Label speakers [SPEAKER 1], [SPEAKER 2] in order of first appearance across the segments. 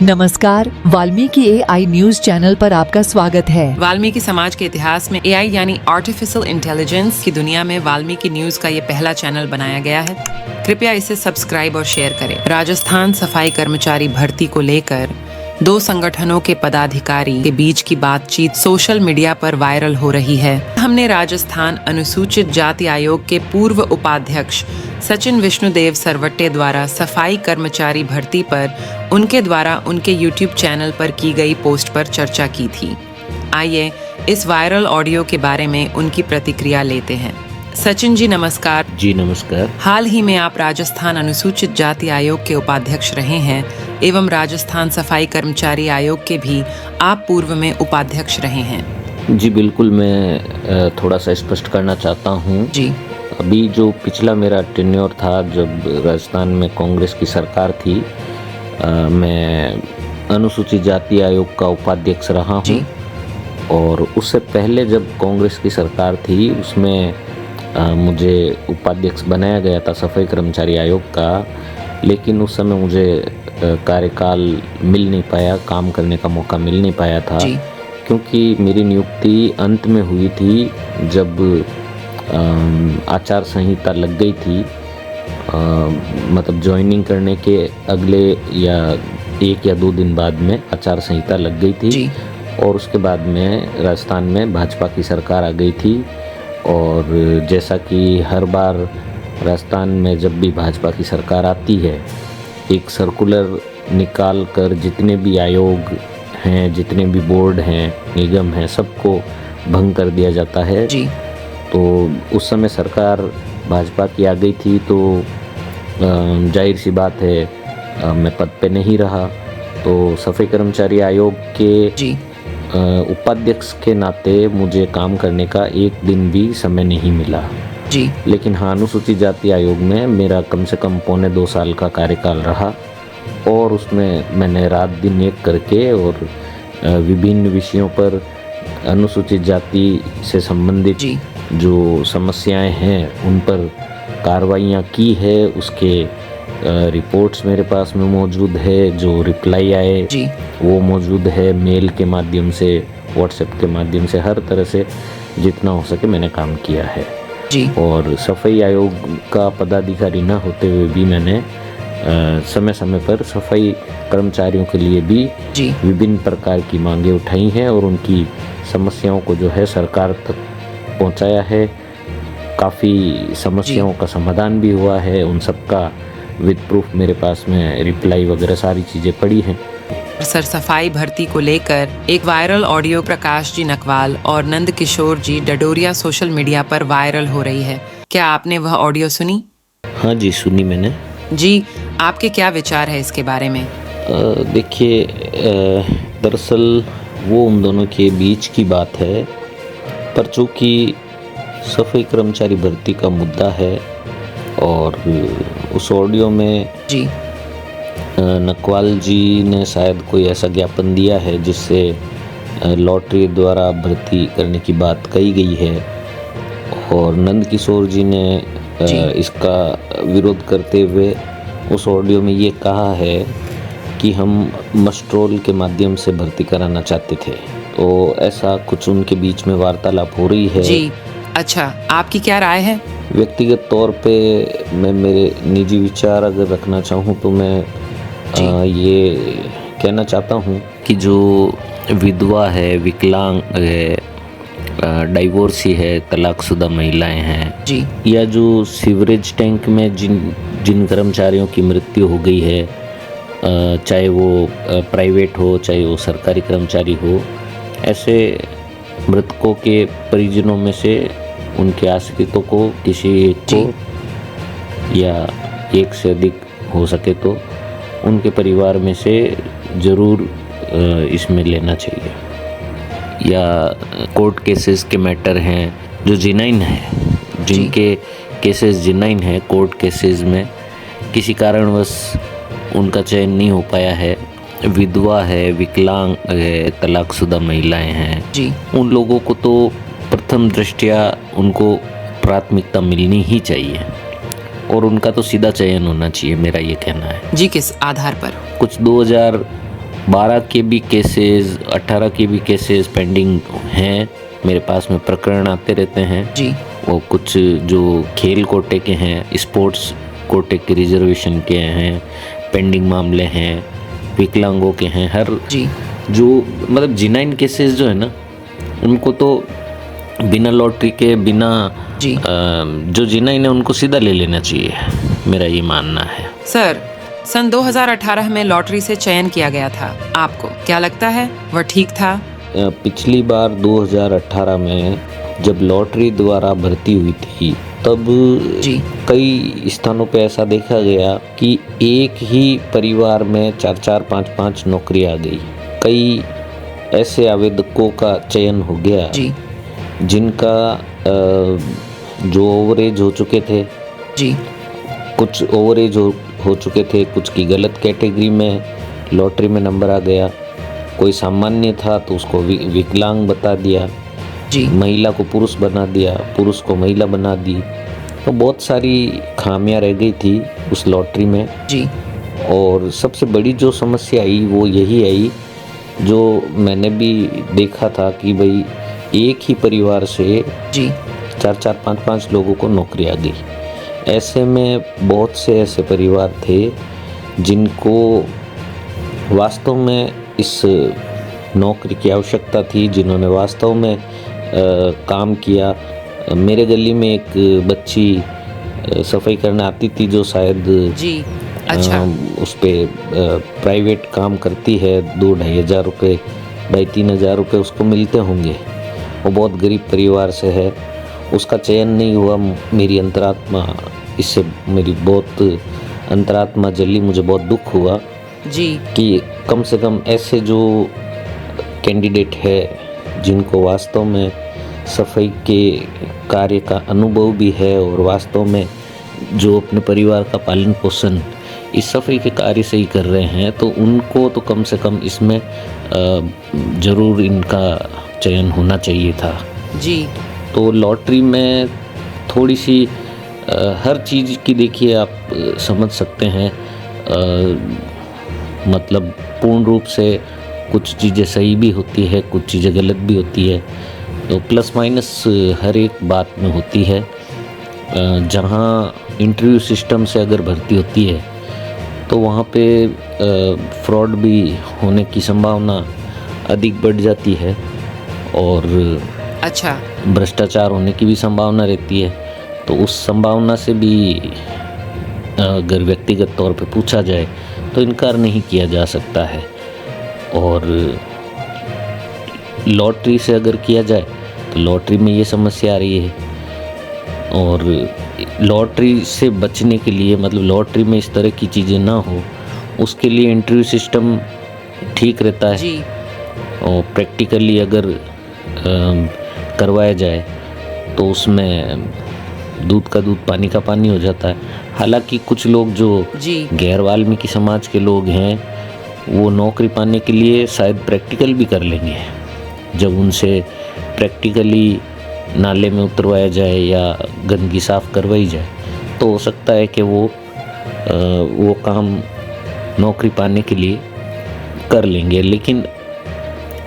[SPEAKER 1] नमस्कार, Valmiki AI news channel पर आपका स्वागत है।
[SPEAKER 2] वाल्मीकि समाज के इतिहास में AI यानी आर्टिफिशियल इंटेलिजेंस की दुनिया में वाल्मीकि न्यूज का ये पहला चैनल बनाया गया है। कृपया इसे सब्सक्राइब और शेयर करें। राजस्थान सफाई कर्मचारी भर्ती को लेकर दो संगठनों के पदाधिकारी के बीच की बातचीत सोशल मीडिया पर वायरल हो रही है। हमने राजस्थान अनुसूचित जाति आयोग के पूर्व उपाध्यक्ष सचिन विष्णुदेव सरवटे द्वारा सफाई कर्मचारी भर्ती पर उनके द्वारा उनके YouTube चैनल पर की गई पोस्ट पर चर्चा की थी। आइए इस वायरल ऑडियो के बारे में उनकी प्रतिक्रिया लेते हैं। सचिन जी नमस्कार।
[SPEAKER 3] जी नमस्कार।
[SPEAKER 2] हाल ही में आप राजस्थान अनुसूचित जाति आयोग के उपाध्यक्ष रहे हैं एवं राजस्थान सफाई कर्मचारी आयोग के भी आप पूर्व में उपाध्यक्ष रहे हैं।
[SPEAKER 3] जी बिल्कुल, मैं थोड़ा सा स्पष्ट करना चाहता हूँ।
[SPEAKER 2] जी,
[SPEAKER 3] अभी जो पिछला मेरा टेन्योर था जब राजस्थान में कांग्रेस की सरकार थी, मैं अनुसूचित जाति आयोग का उपाध्यक्ष रहा हूँ। और उससे पहले जब कांग्रेस की सरकार थी उसमें मुझे उपाध्यक्ष बनाया गया था सफाई कर्मचारी आयोग का, लेकिन उस समय मुझे कार्यकाल मिल नहीं पाया, काम करने का मौका मिल नहीं पाया था। क्योंकि मेरी नियुक्ति अंत में हुई थी जब आचार संहिता लग गई थी। मतलब ज्वाइनिंग करने के अगले या 1 या 2 दिन बाद में आचार संहिता लग गई थी। और उसके बाद में राजस्थान में भाजपा की सरकार आ गई थी। और जैसा कि हर बार राजस्थान में जब भी भाजपा की सरकार आती है, एक सर्कुलर निकाल कर जितने भी आयोग हैं, जितने भी बोर्ड हैं, निगम हैं, सबको भंग कर दिया जाता है। तो उस समय सरकार भाजपा की आ गई थी, तो जाहिर सी बात है मैं पद पे नहीं रहा। तो सफाई कर्मचारी आयोग के उपाध्यक्ष के नाते मुझे काम करने का एक दिन भी समय नहीं मिला। लेकिन हाँ, अनुसूचित जाति आयोग में मेरा कम से कम 1.25 साल का कार्यकाल रहा और उसमें मैंने रात दिन एक करके और विभिन्न विषयों पर अनुसूचित जाति से संबंधित जो समस्याएं हैं उन पर कार्रवाइयाँ की है। उसके रिपोर्ट्स मेरे पास में मौजूद है, जो रिप्लाई आए वो मौजूद है, मेल के माध्यम से, व्हाट्सएप के माध्यम से, हर तरह से जितना हो सके मैंने काम किया है। और सफाई आयोग का पदाधिकारी न होते हुए भी मैंने समय समय पर सफाई कर्मचारियों के लिए भी विभिन्न प्रकार की मांगें उठाई हैं और उनकी समस्याओं को जो है सरकार तक पहुंचाया है। काफ़ी समस्याओं का समाधान भी हुआ है। उन सब का विद प्रूफ मेरे पास में रिप्लाई वगैरह सारी चीज़ें पड़ी हैं।
[SPEAKER 2] सर, सफाई भर्ती को लेकर एक वायरल ऑडियो प्रकाश जी नकवाल और नंद किशोर जी डडोरिया सोशल मीडिया पर वायरल हो रही है। क्या आपने वह ऑडियो सुनी?
[SPEAKER 3] हाँ जी, सुनी मैंने।
[SPEAKER 2] जी, आपके क्या विचार है इसके बारे में?
[SPEAKER 3] देखिए, दरअसल वो उन दोनों के बीच की बात है, पर चूँकि सफाई कर्मचारी भर्ती का मुद्दा है और उस ऑडियो में नकवाल जी ने शायद कोई ऐसा ज्ञापन दिया है जिससे लॉटरी द्वारा भर्ती करने की बात कही गई है। और नंद किशोर जी ने इसका विरोध करते हुए उस ऑडियो में ये कहा है कि हम मस्ट्रोल के माध्यम से भर्ती कराना चाहते थे। तो ऐसा कुछ उनके बीच में वार्तालाप हो रही है।
[SPEAKER 2] अच्छा, आपकी क्या राय है?
[SPEAKER 3] व्यक्तिगत तौर पे मैं मेरे निजी विचार अगर रखना चाहूँ तो मैं ये कहना चाहता हूँ कि जो विधवा है, विकलांग है, डाइवोर्सी है, तलाकशुदा महिलाएं हैं, या जो सीवरेज टैंक में जिन कर्मचारियों की मृत्यु हो गई है, चाहे वो प्राइवेट हो चाहे वो सरकारी कर्मचारी हो, ऐसे मृतकों के परिजनों में से उनके आश्रितों को किसी एक को या एक से अधिक हो सके तो उनके परिवार में से ज़रूर इसमें लेना चाहिए। या कोर्ट केसेस के मैटर हैं जो जिनाइन है, जिनके केसेस जिनाइन है, कोर्ट केसेस में किसी कारणवश उनका चयन नहीं हो पाया है, विधवा है, विकलांग है, तलाकशुदा महिलाएं हैं, उन लोगों को तो प्रथम दृष्टया उनको प्राथमिकता मिलनी ही चाहिए और उनका तो सीधा चयन होना चाहिए, मेरा ये कहना है।
[SPEAKER 2] जी, किस आधार पर?
[SPEAKER 3] कुछ 2000 12 के भी केसेस, 18 के भी केसेस पेंडिंग हैं मेरे पास में। प्रकरण आते रहते हैं
[SPEAKER 2] जी।
[SPEAKER 3] वो कुछ जो खेल कोटे के हैं, स्पोर्ट्स कोटे के रिजर्वेशन के हैं, पेंडिंग मामले हैं, विकलांगों के हैं, हर
[SPEAKER 2] जी।
[SPEAKER 3] जो मतलब जेन्युइन केसेस जो है ना, उनको तो बिना लॉटरी के, बिना
[SPEAKER 2] जी।
[SPEAKER 3] जो जेन्युइन है उनको सीधा ले लेना चाहिए, मेरा ये मानना है।
[SPEAKER 2] सर, सन 2018 में लॉटरी से चयन किया गया था, आपको क्या लगता है वह ठीक था?
[SPEAKER 3] पिछली बार 2018 में जब लॉटरी द्वारा भर्ती हुई थी तब
[SPEAKER 2] जी।
[SPEAKER 3] कई स्थानों पे ऐसा देखा गया कि एक ही परिवार में 4-4, 5-5 नौकरी आ गई। कई ऐसे आवेदकों का चयन हो गया
[SPEAKER 2] जी।
[SPEAKER 3] जिनका जो ओवरेज हो चुके थे,
[SPEAKER 2] जी।
[SPEAKER 3] कुछ ओवरेज हो चुके थे, कुछ की गलत कैटेगरी में लॉटरी में नंबर आ गया। कोई सामान्य था तो उसको विकलांग बता दिया,
[SPEAKER 2] जी।
[SPEAKER 3] महिला को पुरुष बना दिया, पुरुष को महिला बना दी। तो बहुत सारी खामियां रह गई थी उस लॉटरी में।
[SPEAKER 2] जी।
[SPEAKER 3] और सबसे बड़ी जो समस्या आई वो यही आई, जो मैंने भी देखा था कि भाई एक ही परिवार से
[SPEAKER 2] जी।
[SPEAKER 3] 4-4, 5-5 लोगों को नौकरी आ गई। ऐसे में बहुत से ऐसे परिवार थे जिनको वास्तव में इस नौकरी की आवश्यकता थी, जिन्होंने वास्तव में काम किया। मेरे गली में एक बच्ची सफाई करने आती थी जो शायद
[SPEAKER 2] जी। अच्छा।
[SPEAKER 3] उस पे प्राइवेट काम करती है। 2-2.5 हज़ार रुपये, 2-3 हज़ार रुपये उसको मिलते होंगे। वो बहुत गरीब परिवार से है, उसका चयन नहीं हुआ। मेरी अंतरात्मा, इससे मेरी बहुत अंतरात्मा जली, मुझे बहुत दुख हुआ
[SPEAKER 2] जी।
[SPEAKER 3] कि कम से कम ऐसे जो कैंडिडेट है जिनको वास्तव में सफाई के कार्य का अनुभव भी है और वास्तव में जो अपने परिवार का पालन पोषण इस सफाई के कार्य से ही कर रहे हैं, तो उनको तो कम से कम इसमें ज़रूर इनका चयन होना चाहिए था।
[SPEAKER 2] जी।
[SPEAKER 3] तो लॉटरी में थोड़ी सी हर चीज़ की देखिए आप समझ सकते हैं, मतलब पूर्ण रूप से कुछ चीज़ें सही भी होती है, कुछ चीज़ें गलत भी होती है। तो प्लस माइनस हर एक बात में होती है। जहाँ इंटरव्यू सिस्टम से अगर भर्ती होती है तो वहाँ पे फ्रॉड भी होने की संभावना अधिक बढ़ जाती है और
[SPEAKER 2] अच्छा,
[SPEAKER 3] भ्रष्टाचार होने की भी संभावना रहती है। तो उस संभावना से भी अगर व्यक्तिगत तौर पे पूछा जाए तो इनकार नहीं किया जा सकता है। और लॉटरी से अगर किया जाए तो लॉटरी में ये समस्या आ रही है। और लॉटरी से बचने के लिए, मतलब लॉटरी में इस तरह की चीज़ें ना हो, उसके लिए इंटरव्यू सिस्टम ठीक रहता है।
[SPEAKER 2] जी।
[SPEAKER 3] और प्रैक्टिकली अगर करवाया जाए तो उसमें दूध का दूध पानी का पानी हो जाता है। हालांकि कुछ लोग जो
[SPEAKER 2] जी।
[SPEAKER 3] गैर वाल्मीकि समाज के लोग हैं वो नौकरी पाने के लिए शायद प्रैक्टिकल भी कर लेंगे। जब उनसे प्रैक्टिकली नाले में उतरवाया जाए या गंदगी साफ़ करवाई जाए तो हो सकता है कि वो काम नौकरी पाने के लिए कर लेंगे। लेकिन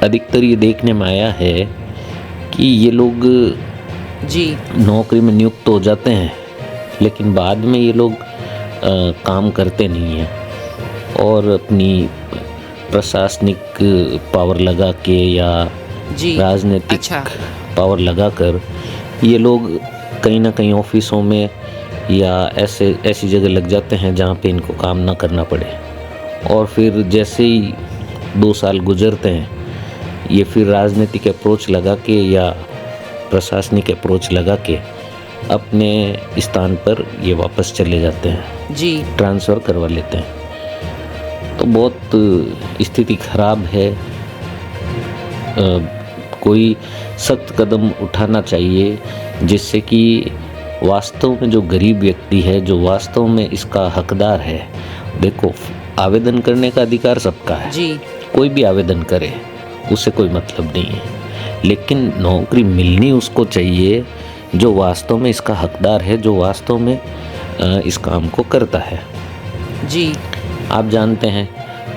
[SPEAKER 3] अधिकतर ये देखने में आया है कि ये लोग
[SPEAKER 2] जी
[SPEAKER 3] नौकरी में नियुक्त हो जाते हैं लेकिन बाद में ये लोग काम करते नहीं हैं और अपनी प्रशासनिक पावर लगा के या
[SPEAKER 2] जी।
[SPEAKER 3] राजनीतिक
[SPEAKER 2] अच्छा।
[SPEAKER 3] पावर लगाकर ये लोग कहीं ना कहीं ऑफिसों में या ऐसी जगह लग जाते हैं जहाँ पे इनको काम ना करना पड़े। और फिर जैसे ही 2 साल गुजरते हैं ये फिर राजनीतिक अप्रोच लगा के या प्रशासनिक अप्रोच लगा के अपने स्थान पर ये वापस चले जाते हैं,
[SPEAKER 2] जी।
[SPEAKER 3] ट्रांसफ़र करवा लेते हैं। तो बहुत स्थिति खराब है। कोई सख्त कदम उठाना चाहिए जिससे कि वास्तव में जो गरीब व्यक्ति है, जो वास्तव में इसका हकदार है, देखो आवेदन करने का अधिकार सबका है,
[SPEAKER 2] जी।
[SPEAKER 3] कोई भी आवेदन करे, उससे कोई मतलब नहीं है। लेकिन नौकरी मिलनी उसको चाहिए जो वास्तव में इसका हकदार है, जो वास्तव में इस काम को करता है।
[SPEAKER 2] जी।
[SPEAKER 3] आप जानते हैं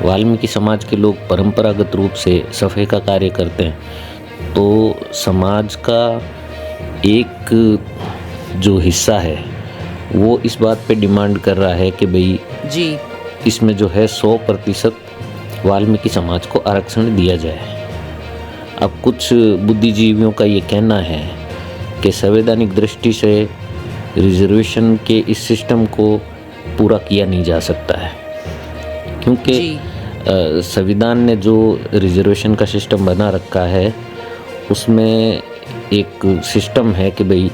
[SPEAKER 3] वाल्मीकि समाज के लोग परंपरागत रूप से सफ़ाई का कार्य करते हैं, तो समाज का एक जो हिस्सा है वो इस बात पे डिमांड कर रहा है कि भाई
[SPEAKER 2] जी
[SPEAKER 3] इसमें जो है 100% वाल्मीकि समाज को आरक्षण दिया जाए। अब कुछ बुद्धिजीवियों का ये कहना है कि संवैधानिक दृष्टि से रिजर्वेशन के इस सिस्टम को पूरा किया नहीं जा सकता है, क्योंकि
[SPEAKER 2] जी
[SPEAKER 3] संविधान ने जो रिजर्वेशन का सिस्टम बना रखा है उसमें एक सिस्टम है कि भाई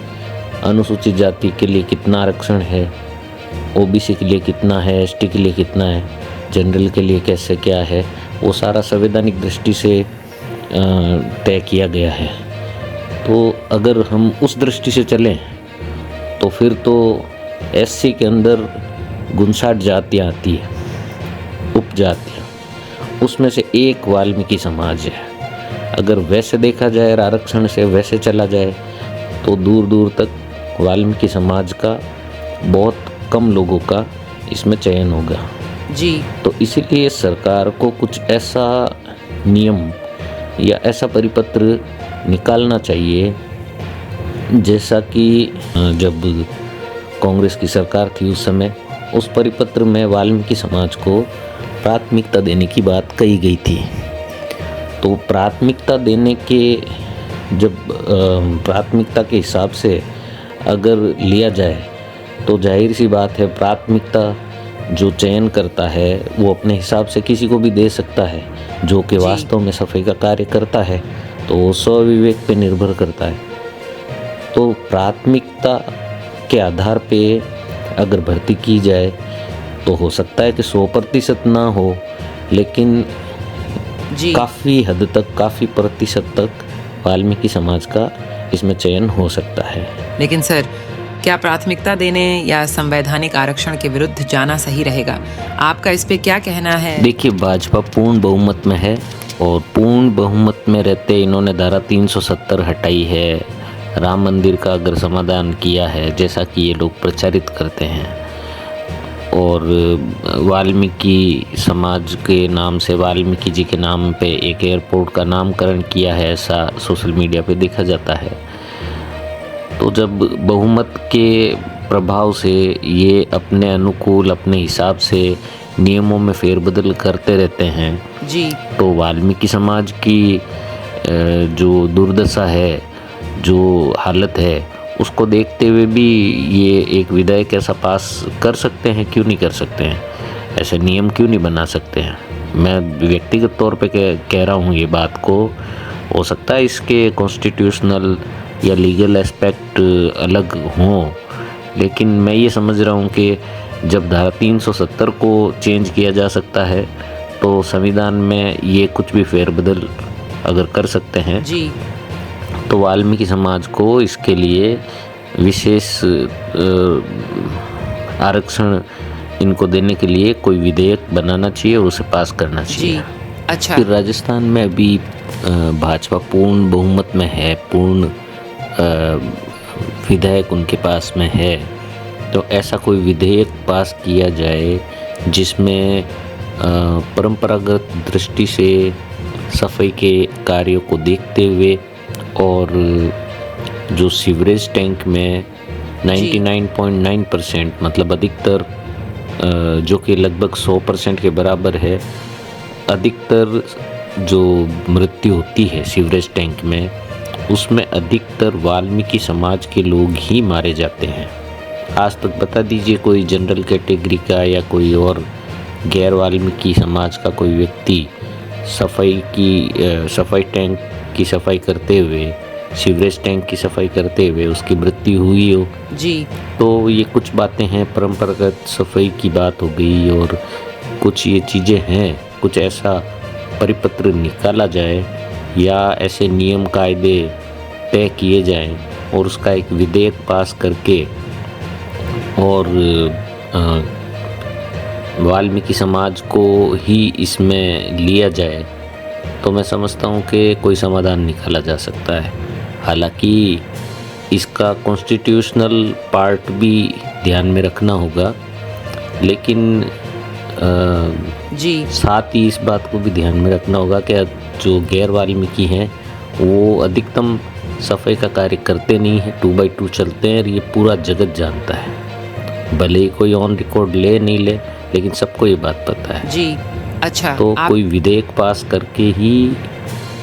[SPEAKER 3] अनुसूचित जाति के लिए कितना आरक्षण है, ओबीसी के लिए कितना है, एसटी के लिए कितना है, जनरल के लिए कैसे क्या है, वो सारा संवैधानिक दृष्टि से तय किया गया है। तो अगर हम उस दृष्टि से चलें तो फिर तो एससी के अंदर 59 जातियाँ आती है, उपजातियाँ, उसमें से एक वाल्मीकि समाज है। अगर वैसे देखा जाए, आरक्षण से वैसे चला जाए, तो दूर दूर तक वाल्मीकि समाज का बहुत कम लोगों का इसमें चयन होगा।
[SPEAKER 2] जी
[SPEAKER 3] तो इसीलिए सरकार को कुछ ऐसा नियम या ऐसा परिपत्र निकालना चाहिए, जैसा कि जब कांग्रेस की सरकार थी उस समय उस परिपत्र में वाल्मीकि समाज को प्राथमिकता देने की बात कही गई थी। तो प्राथमिकता देने के जब प्राथमिकता के हिसाब से अगर लिया जाए तो जाहिर सी बात है प्राथमिकता जो चयन करता है वो अपने हिसाब से किसी को भी दे सकता है, जो कि वास्तव में सफाई का कार्य करता है, तो वो स्वविवेक पे निर्भर करता है। तो प्राथमिकता के आधार पे अगर भर्ती की जाए तो हो सकता है कि 100% ना हो, लेकिन
[SPEAKER 2] जी
[SPEAKER 3] काफ़ी हद तक, काफ़ी प्रतिशत तक वाल्मीकि समाज का इसमें चयन हो सकता है।
[SPEAKER 2] लेकिन सर, क्या प्राथमिकता देने या संवैधानिक आरक्षण के विरुद्ध जाना सही रहेगा? आपका इस पे क्या कहना है?
[SPEAKER 3] देखिए, भाजपा पूर्ण बहुमत में है और पूर्ण बहुमत में रहते इन्होंने धारा 370 हटाई है, राम मंदिर का अगर समाधान किया है जैसा कि ये लोग प्रचारित करते हैं, और वाल्मीकि समाज के नाम से, वाल्मीकि जी के नाम पे एक एयरपोर्ट का नामकरण किया है, ऐसा सोशल मीडिया पे देखा जाता है। तो जब बहुमत के प्रभाव से ये अपने अनुकूल, अपने हिसाब से नियमों में फेरबदल करते रहते हैं,
[SPEAKER 2] जी
[SPEAKER 3] तो वाल्मीकि समाज की जो दुर्दशा है, जो हालत है, उसको देखते हुए भी ये एक विधेयक ऐसा पास कर सकते हैं, क्यों नहीं कर सकते हैं? ऐसे नियम क्यों नहीं बना सकते हैं? मैं व्यक्तिगत तौर पे कह रहा हूँ ये बात को। हो सकता है इसके कॉन्स्टिट्यूशनल या लीगल एस्पेक्ट अलग हों, लेकिन मैं ये समझ रहा हूँ कि जब धारा 370 को चेंज किया जा सकता है तो संविधान में ये कुछ भी फेरबदल अगर कर सकते हैं,
[SPEAKER 2] जी
[SPEAKER 3] तो वाल्मीकि समाज को इसके लिए विशेष आरक्षण इनको देने के लिए कोई विधेयक बनाना चाहिए और उसे पास करना चाहिए।
[SPEAKER 2] जी अच्छा
[SPEAKER 3] फिर राजस्थान में अभी भाजपा पूर्ण बहुमत में है, पूर्ण विधेयक उनके पास में है, तो ऐसा कोई विधेयक पास किया जाए जिसमें परंपरागत दृष्टि से सफाई के कार्यों को देखते हुए और जो सीवरेज टैंक में 99.9% मतलब अधिकतर, जो कि लगभग 100% के बराबर है, अधिकतर जो मृत्यु होती है सीवरेज टैंक में, उसमें अधिकतर वाल्मीकि समाज के लोग ही मारे जाते हैं। आज तक बता दीजिए कोई जनरल कैटेगरी का या कोई और गैर वाल्मीकि समाज का कोई व्यक्ति सफाई टैंक की सफाई करते हुए, सीवरेज टैंक की सफाई करते हुए उसकी मृत्यु हुई हो।
[SPEAKER 2] जी
[SPEAKER 3] तो ये कुछ बातें हैं, परंपरागत सफाई की बात हो गई, और कुछ ये चीज़ें हैं, कुछ ऐसा परिपत्र निकाला जाए या ऐसे नियम कायदे तय किए जाएं और उसका एक विधेयक पास करके और वाल्मीकि समाज को ही इसमें लिया जाए, तो मैं समझता हूँ कि कोई समाधान निकाला जा सकता है। हालांकि इसका कॉन्स्टिट्यूशनल पार्ट भी ध्यान में रखना होगा, लेकिन
[SPEAKER 2] जी
[SPEAKER 3] साथ ही इस बात को भी ध्यान में रखना होगा कि जो गैर वाल्मीकि हैं वो अधिकतम सफाई का कार्य करते नहीं हैं, 2x2 चलते हैं, और ये पूरा जगत जानता है। भले ही कोई ऑन रिकॉर्ड ले नहीं ले, लेकिन सबको ये बात पता है।
[SPEAKER 2] जी अच्छा,
[SPEAKER 3] तो
[SPEAKER 2] आप
[SPEAKER 3] कोई विधेयक पास करके ही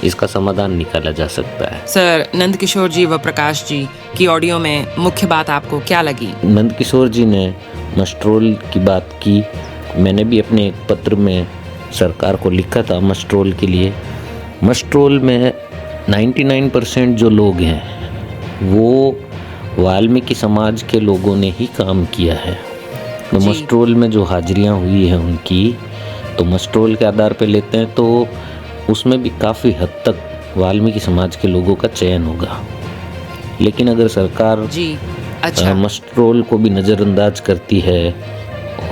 [SPEAKER 3] इसका समाधान निकाला जा सकता है।
[SPEAKER 2] सर नंदकिशोर जी व प्रकाश जी की ऑडियो में मुख्य बात आपको क्या लगी?
[SPEAKER 3] नंदकिशोर जी ने मस्ट्रोल की बात की। मैंने भी अपने एक पत्र में सरकार को लिखा था मस्ट्रोल के लिए। मस्ट्रोल में 99% जो लोग हैं वो वाल्मीकि समाज के लोगों ने ही काम किया है। तो
[SPEAKER 2] जी।
[SPEAKER 3] मस्ट्रोल में जो हाजिरियां हुई हैं उनकी, तो मस्ट्रोल के आधार पे लेते हैं तो उसमें भी काफ़ी हद तक वाल्मीकि समाज के लोगों का चयन होगा। लेकिन अगर सरकार
[SPEAKER 2] जी अच्छा
[SPEAKER 3] मस्ट्रोल को भी नज़रअंदाज करती है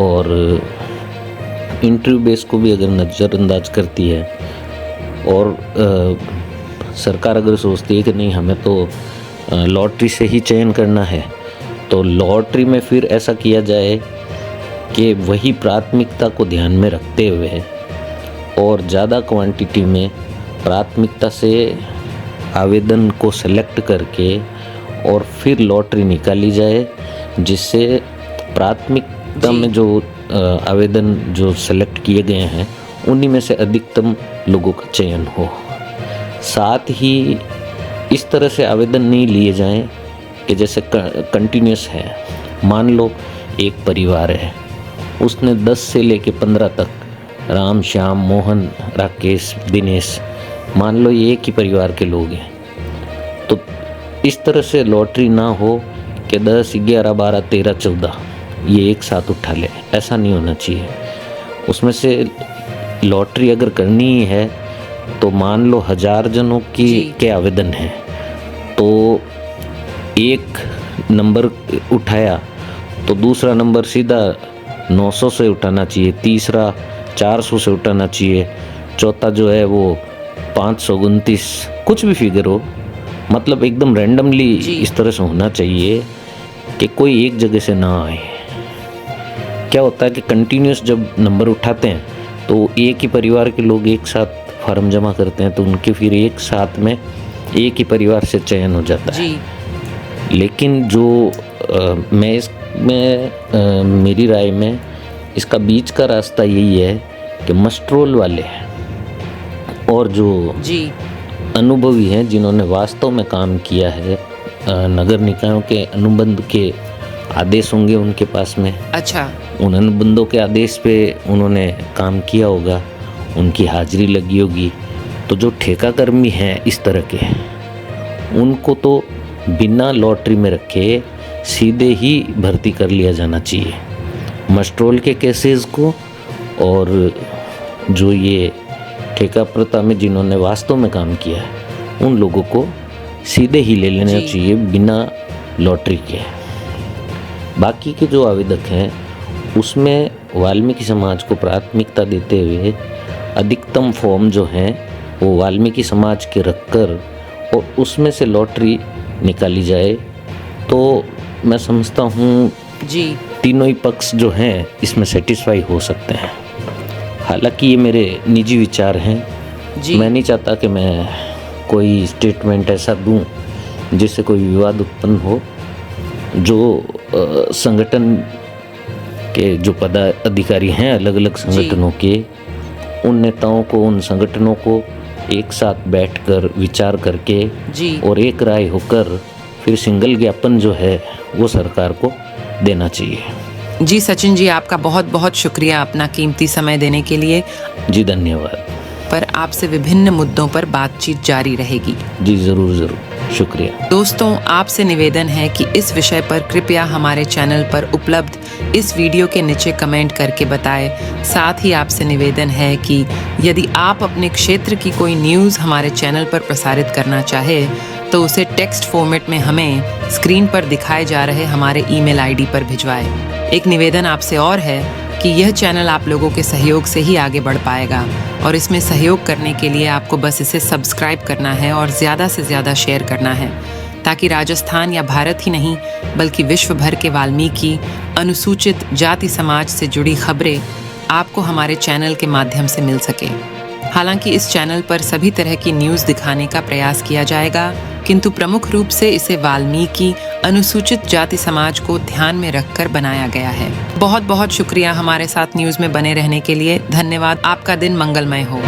[SPEAKER 3] और इंटरव्यू बेस को भी अगर नज़रअंदाज करती है और सरकार अगर सोचती है कि नहीं हमें तो लॉटरी से ही चयन करना है, तो लॉटरी में फिर ऐसा किया जाए कि वही प्राथमिकता को ध्यान में रखते हुए और ज़्यादा क्वांटिटी में प्राथमिकता से आवेदन को सेलेक्ट करके और फिर लॉटरी निकाली जाए, जिससे प्राथमिकता
[SPEAKER 2] जी।
[SPEAKER 3] में जो आवेदन जो सेलेक्ट किए गए हैं उन्हीं में से अधिकतम लोगों का चयन हो। साथ ही इस तरह से आवेदन नहीं लिए जाएं कि जैसे कंटिन्यूस है। मान लो एक परिवार है, उसने 10 से लेके 15 तक राम, श्याम, मोहन, राकेश, दिनेश, मान लो ये एक ही परिवार के लोग हैं, तो इस तरह से लॉटरी ना हो कि 10, 11, 12, 13, 14 ये एक साथ उठा ले, ऐसा नहीं होना चाहिए। उसमें से लॉटरी अगर करनी ही है तो मान लो 1000 जनों की
[SPEAKER 2] जी।
[SPEAKER 3] के आवेदन हैं, तो एक नंबर उठाया तो दूसरा नंबर सीधा 900 से उठाना चाहिए, तीसरा 400 से उठाना चाहिए, चौथा जो है वो 529, कुछ भी फिगर हो, मतलब एकदम रैंडमली
[SPEAKER 2] जी।
[SPEAKER 3] इस तरह से होना चाहिए कि कोई एक जगह से ना आए। क्या होता है कि कंटिन्यूस जब नंबर उठाते हैं तो एक ही परिवार के लोग एक साथ फॉर्म जमा करते हैं, तो उनके फिर एक साथ में एक ही परिवार से चयन हो जाता है।
[SPEAKER 2] जी
[SPEAKER 3] लेकिन जो मैं इसमें मेरी राय में इसका बीच का रास्ता यही है कि मस्ट्रोल वाले और जो
[SPEAKER 2] जी
[SPEAKER 3] अनुभवी हैं जिन्होंने वास्तव में काम किया है, नगर निकायों के अनुबंध के आदेश होंगे उनके पास में,
[SPEAKER 2] अच्छा
[SPEAKER 3] उन अनुबंधों के आदेश पे उन्होंने काम किया होगा, उनकी हाजिरी लगी होगी। तो जो ठेका कर्मी हैं इस तरह के, उनको तो बिना लॉटरी में रखे सीधे ही भर्ती कर लिया जाना चाहिए। मस्ट्रोल के केसेस को और जो ये ठेका प्रथा में जिन्होंने वास्तव में काम किया है उन लोगों को सीधे ही ले लेना
[SPEAKER 2] जी।
[SPEAKER 3] चाहिए बिना लॉटरी के। बाकी के जो आवेदक हैं उसमें वाल्मीकि समाज को प्राथमिकता देते हुए अधिकतम फॉर्म जो हैं वो वाल्मीकि समाज के रखकर और उसमें से लॉटरी निकाली जाए, तो मैं समझता हूँ
[SPEAKER 2] जी
[SPEAKER 3] तीनों ही पक्ष जो हैं इसमें सेटिस्फाई हो सकते हैं। हालांकि ये मेरे निजी विचार हैं,
[SPEAKER 2] जी
[SPEAKER 3] मैं नहीं चाहता कि मैं कोई स्टेटमेंट ऐसा दूं जिससे कोई विवाद उत्पन्न हो। जो संगठन के जो पदाधिकारी हैं अलग अलग संगठनों के, उन नेताओं को, उन संगठनों को एक साथ बैठकर विचार करके
[SPEAKER 2] जी
[SPEAKER 3] और एक राय होकर फिर सिंगल ज्ञापन जो है वो सरकार को देना चाहिए।
[SPEAKER 2] जी सचिन जी, आपका बहुत बहुत शुक्रिया अपना कीमती समय देने के लिए।
[SPEAKER 3] जी धन्यवाद।
[SPEAKER 2] पर आपसे विभिन्न मुद्दों पर बातचीत जारी रहेगी।
[SPEAKER 3] जी ज़रूर ज़रूर, शुक्रिया।
[SPEAKER 2] दोस्तों, आपसे निवेदन है कि इस विषय पर कृपया हमारे चैनल पर उपलब्ध इस वीडियो के नीचे कमेंट करके बताएं। साथ ही आपसे निवेदन है कि यदि आप अपने क्षेत्र की कोई न्यूज़ हमारे चैनल पर प्रसारित करना चाहे तो उसे टेक्स्ट फॉर्मेट में हमें स्क्रीन पर दिखाए जा रहे हमारे ईमेल आईडी पर भिजवाएं। एक निवेदन आपसे और है कि यह चैनल आप लोगों के सहयोग से ही आगे बढ़ पाएगा और इसमें सहयोग करने के लिए आपको बस इसे सब्सक्राइब करना है और ज़्यादा से ज़्यादा शेयर करना है, ताकि राजस्थान या भारत ही नहीं बल्कि विश्व भर के वाल्मीकि अनुसूचित जाति समाज से जुड़ी खबरें आपको हमारे चैनल के माध्यम से मिल सके। हालांकि इस चैनल पर सभी तरह की न्यूज़ दिखाने का प्रयास किया जाएगा, किंतु प्रमुख रूप से इसे वाल्मीकि अनुसूचित जाति समाज को ध्यान में रखकर बनाया गया है। बहुत बहुत शुक्रिया हमारे साथ न्यूज़ में बने रहने के लिए। धन्यवाद। आपका दिन मंगलमय हो।